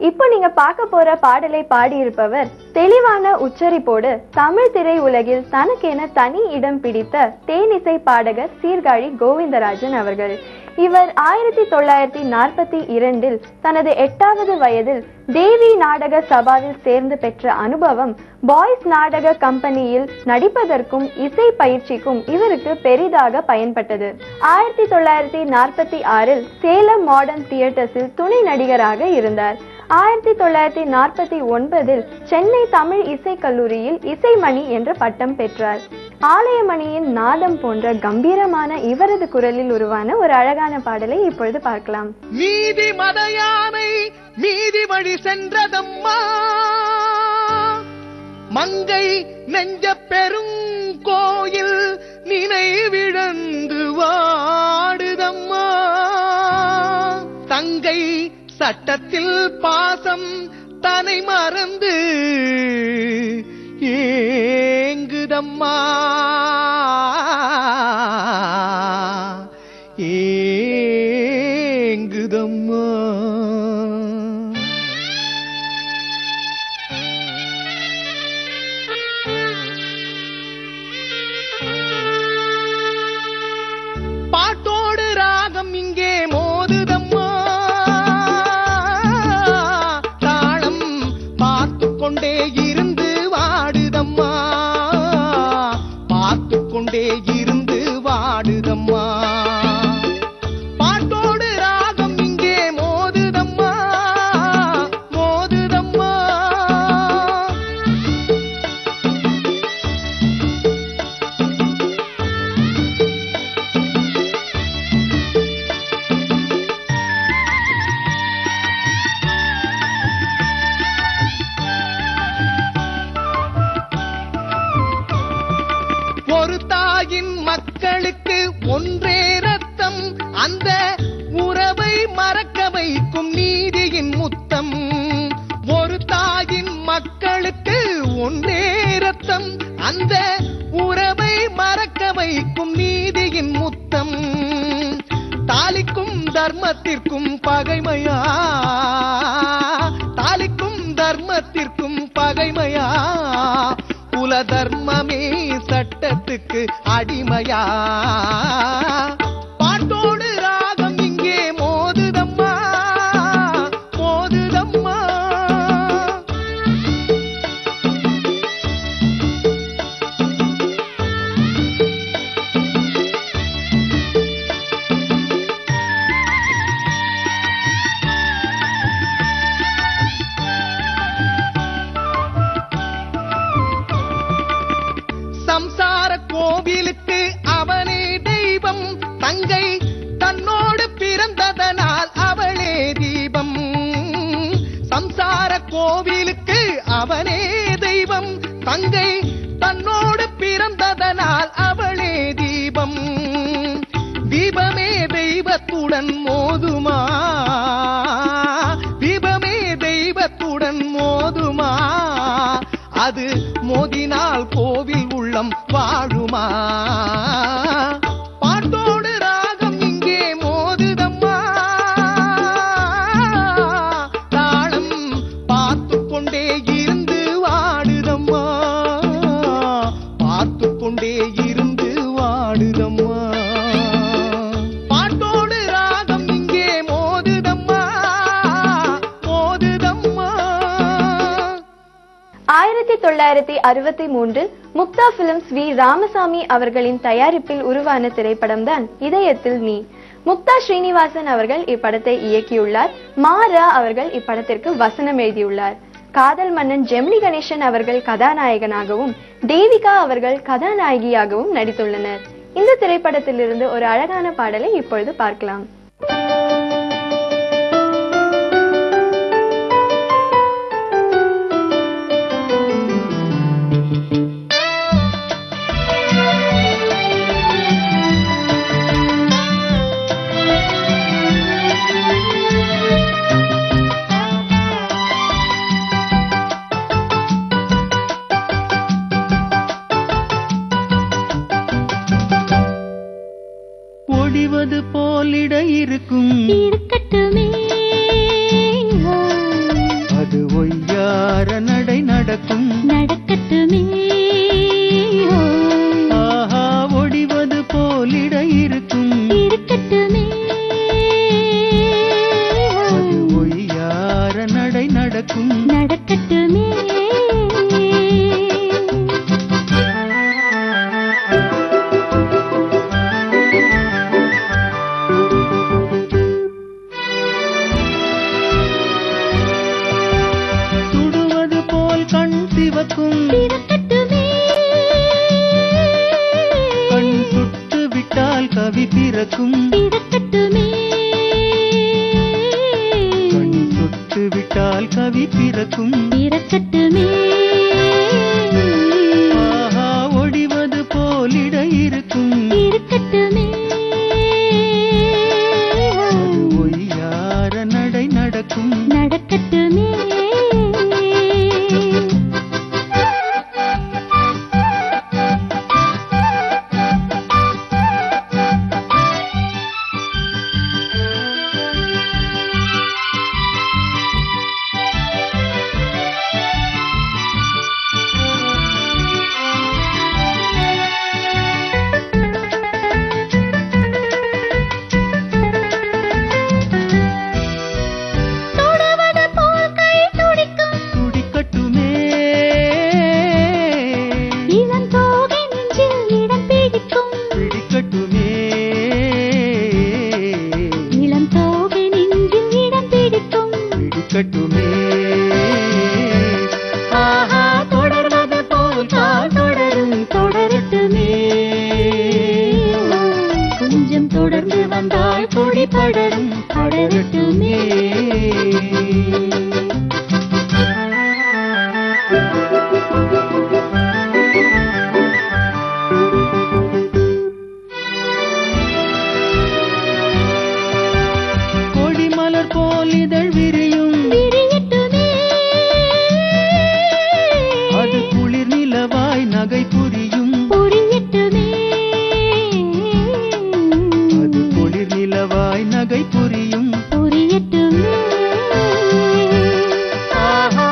இப்போ நீங்க பார்க்க போற பாடலை பாடியிருப்பவர் தெளிவான உச்சரிப்போடு தமிழ் திரை உலகில் தனக்கென தனி இடம் பிடித்த தேனிசை பாடகர் சீர்காழி கோவிந்தராஜன் அவர்கள். இவர் 1942 தனது 8வது வயதில் தேவி நாடக சபாவில் சேர்ந்து பெற்ற அனுபவம் பாய்ஸ் நாடக கம்பெனியில் நடிப்பதற்கும் இசை பயிற்சிக்கும் இவருக்கு பெரிதாக பயன்பட்டது. 1946 சேலம் மாடர்ன் தியேட்டர்ஸில் துணை நடிகராக இருந்தார். 1949 சென்னை தமிழ் இசை கல்லூரியில் இசைமணி என்ற பட்டம் பெற்றார். ஆலயமணியின் நாதம் போன்ற கம்பீரமான இவரது குரலில் உருவான ஒரு அழகான பாடலை இப்பொழுது பார்க்கலாம். நீதி மதையானை மீதி வழி சென்றதம்மா, மங்கை நெஞ்ச பெரும் கோயில் நினைவிழந்து வாடுதம்மா, தங்கை சட்டத்தில் பாசம் தனை மறந்து ஏங்குதம்மா, ஏங்குதம்மா. பாட்டோடு ராகம் இங்கே மோதுதம்மா, தாளம் பார்த்து கொண்டே இருந்து வாடுதம்மா, பார்த்து கொண்டே இருந்து வாடுதம்மா. பாட்டோடு ராகம் இங்கே மோதுதம்மா, மோதுதம்மா. ஒரு தாயின் மக்களுக்கு ஒன்றே ரத்தம், அந்த உறவை மறக்க வைக்கும் நீதியின் முத்தம். ஒரு தாயின் மக்களுக்கு ஒன்றே ரத்தம், அந்த உறவை மறக்க வைக்கும் நீதியின் முத்தம். தாலிக்கும் தர்மத்திற்கும் பகைமையா, தாலிக்கும் தர்மத்திற்கும் பகைமையா, குல தர்மமே சட்டத்துக்கு அடிமையா. பாட்டோடு ராகம் இங்கே மோதுதம்மா, மோதுதம்மா. சம்சார கோவிலுக்கு அவனே தெய்வம், தங்கை தன்னோடு பிறந்ததனால் அவளே தீபம். சம்சார கோவிலுக்கு அவனே தெய்வம், தங்கை தன்னோடு பிறந்ததனால் அவளே தீபம். தீபமே தெய்வத்துடன் மோதுமா, தீபமே தெய்வத்துடன் மோதுமா, அது மோதினால் கோவில் உள்ளம் வாழுமா. பாட்டோடு ராகம் இங்கே மோதுதம்மா, தாளம் பார்த்து கொண்டே இருந்து வாடுதம்மா, பார்த்து கொண்டே இருந்து வாடுதம்மா. பாட்டோடு ராகம் இங்கே மோதுதம்மா, மோதுதம்மா. 1963 முக்தா பிலிம்ஸ் வி ராமசாமி அவர்களின் தயாரிப்பில் உருவான திரைப்படம் தான் இதயத்தில் நீ. முக்தா ஸ்ரீனிவாசன் அவர்கள் இப்படத்தை இயக்கியுள்ளார். மாரா அவர்கள் இப்படத்திற்கு வசனம் எழுதியுள்ளார். காதல் மன்னன் ஜெமினி கணேசன் அவர்கள் கதாநாயகனாகவும் தேவிகா அவர்கள் கதாநாயகியாகவும் நடித்துள்ளனர். இந்த திரைப்படத்திலிருந்து ஒரு அழகான பாடலை இப்பொழுது பார்க்கலாம். ஒளிவது போலிட இருக்கும் நடக்கும் நடக்கட்டுமே ஆஹா ஒடிவது போலிட இருக்கும் இருக்கட்டுமே அது ஒய்யார நடை நடக்கும் நடக்கட்டுமே சுடுவது போல் கண் சிவக்கும் பிறக்கட்டுமே கண் சுட்டு விட்டால் கவி பிறக்கும் பிறக்கட்டுமே கண் சுட்டு விட்டால் கவி பிறக்கும் பிறக்கட்டுமே ஆஹா ஒடிவது போலிட இருக்கும் இருக்கட்டுமே அது ஒய்யார நடை நடக்கும் நடக்கட்டுமே தொடுவது போல் கை துடிக்கும் துடிக்கட்டுமே இளம் தோகை நெஞ்சில் இடம் பிடிக்கும் பிடிக்கட்டுமே இளம் தோகை நெஞ்சில் இடம் பிடிக்கும் பிடிக்கட்டுமே ஆஹா தொடர்வது போல் கால் தொடரும் தொடரட்டுமே கொஞ்சம் தொடர்ந்து வந்தால் கொடி படரும் படரட்டுமே கொடிமலர் போல் இதழ் விரியும் விரியட்டுமே அது குளிர் நிலவாய் நகை புரியும் புரியட்டுமே அது குளிர் நிலவாய் நகை புரியும் புரியட்டுமே ஆஹா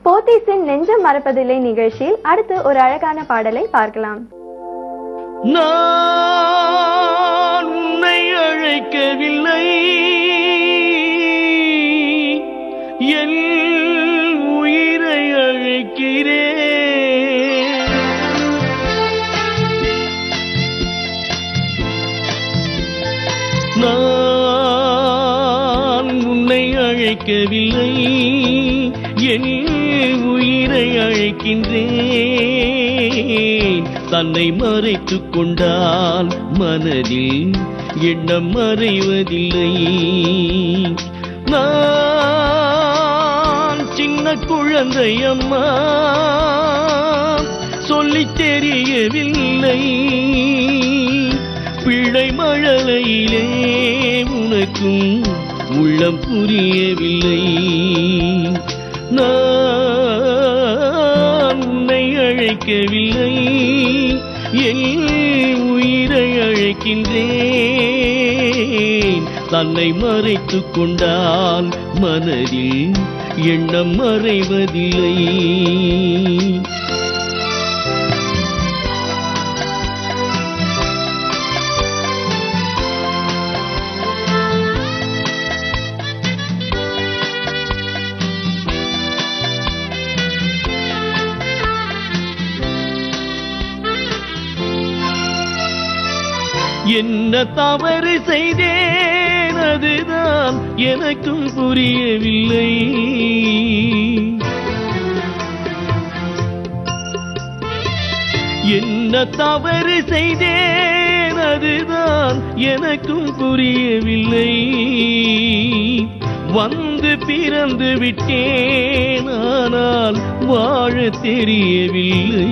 போத்தீஸின் நெஞ்சம் மறப்பதில்லை நிகழ்ச்சியில் அடுத்து ஒரு அழகான பாடலை பார்க்கலாம். நான் உன்னை அழைக்கவில்லை, என் உயிரை அழைக்கிறேன். நான் உன்னை அழைக்கவில்லை, என் உயிரை அழைக்கின்றேன். தன்னை மறைத்துக் கொண்டால் மனதில் எண்ணம் மறைவதில்லை. நான் சின்ன குழந்தை அம்மா, சொல்லித் தெரியவில்லை. பிழை மழலையிலே உனக்கும் உள்ளம் புரியவில்லை. நான் உன்னை அழைக்கவில்லை, என் உயிரை அழைக்கின்றேன். தன்னை மறைத்துக் கொண்டால் மனதில் எண்ணம் மறைவதில்லை. என்ன தவறு செய்தேன், அதுதான் எனக்கும் புரியவில்லை. என்ன தவறு செய்தேன், அதுதான் எனக்கும் புரியவில்லை. வந்து பிறந்து விட்டேன், ஆனால் வாழ தெரியவில்லை.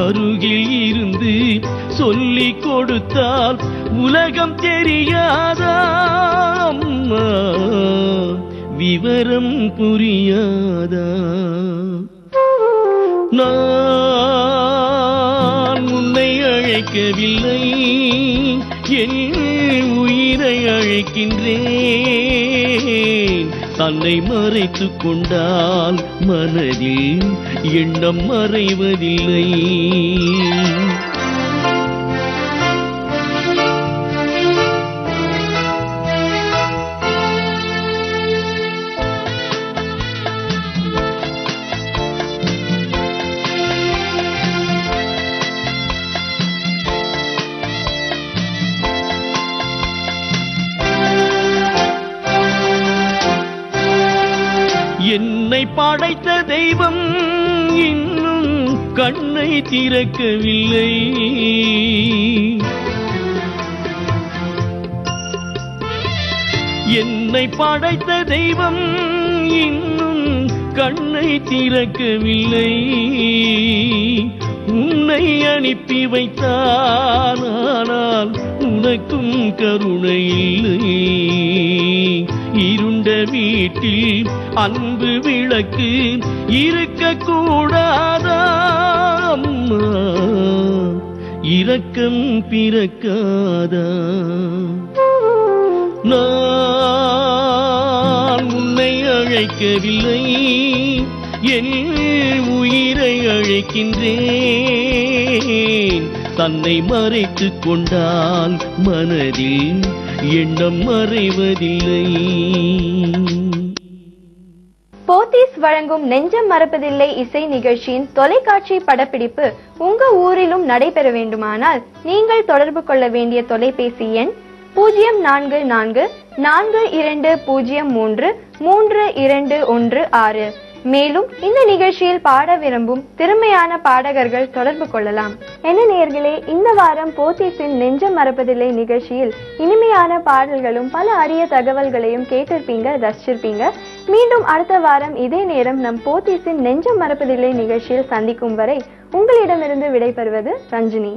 அருகில் இருந்து சொல்லிக் கொடுத்தால் உலகம் தெரியாதா அம்மா, விவரம் புரியாதா? நான் உன்னை அழைக்கவில்லை, என் உயிரை அழைக்கின்றேன். தன்னை மறைத்துக் கொண்டால் மனதில் எண்ணம் மறைவதில்லை. என்னை படைத்த தெய்வம் இன்னும் கண்ணை திறக்கவில்லை. என்னை படைத்த தெய்வம் இன்னும் கண்ணை திறக்கவில்லை. உன்னை அனுப்பி வைத்தான், ஆனால் உனக்கும் கருணை இல்லை. இருண்ட வீட்டில் அன்பு விளக்கு இருக்க கூடாதா அம்மா, இரக்கம் பிறக்காதா? நான் உன்னை அழைக்கவில்லை, என் உயிரை அழைக்கின்றேன். தன்னை மறைத்துக் கொண்டால் மனதில் எண்ணம் மறைவதில்லை. போத்தீஸ் வழங்கும் நெஞ்சம் மறப்பதில்லை இசை நிகழ்ச்சியின் தொலைக்காட்சி படப்பிடிப்பு உங்க ஊரிலும் நடைபெற வேண்டுமானால் நீங்கள் தொடர்பு கொள்ள வேண்டிய தொலைபேசி எண் 0442033216. மேலும் இந்த நிகழ்ச்சியில் பாட விரும்பும் திறமையான பாடகர்கள் தொடர்பு கொள்ளலாம். என்ன நேயர்களே, இந்த வாரம் போத்தீஸின் நெஞ்சம் மறப்பதில்லை நிகழ்ச்சியில் இனிமையான பாடல்களும் பல அரிய தகவல்களையும் கேட்டிருப்பீங்க, ரசிச்சிருப்பீங்க. மீண்டும் அடுத்த வாரம் இதே நேரம் நம் போத்தீஸின் நெஞ்சம் மறப்பதில்லை நிகழ்ச்சியில் சந்திக்கும் வரை உங்களிடமிருந்து விடைபெறுவது ரஞ்சினி.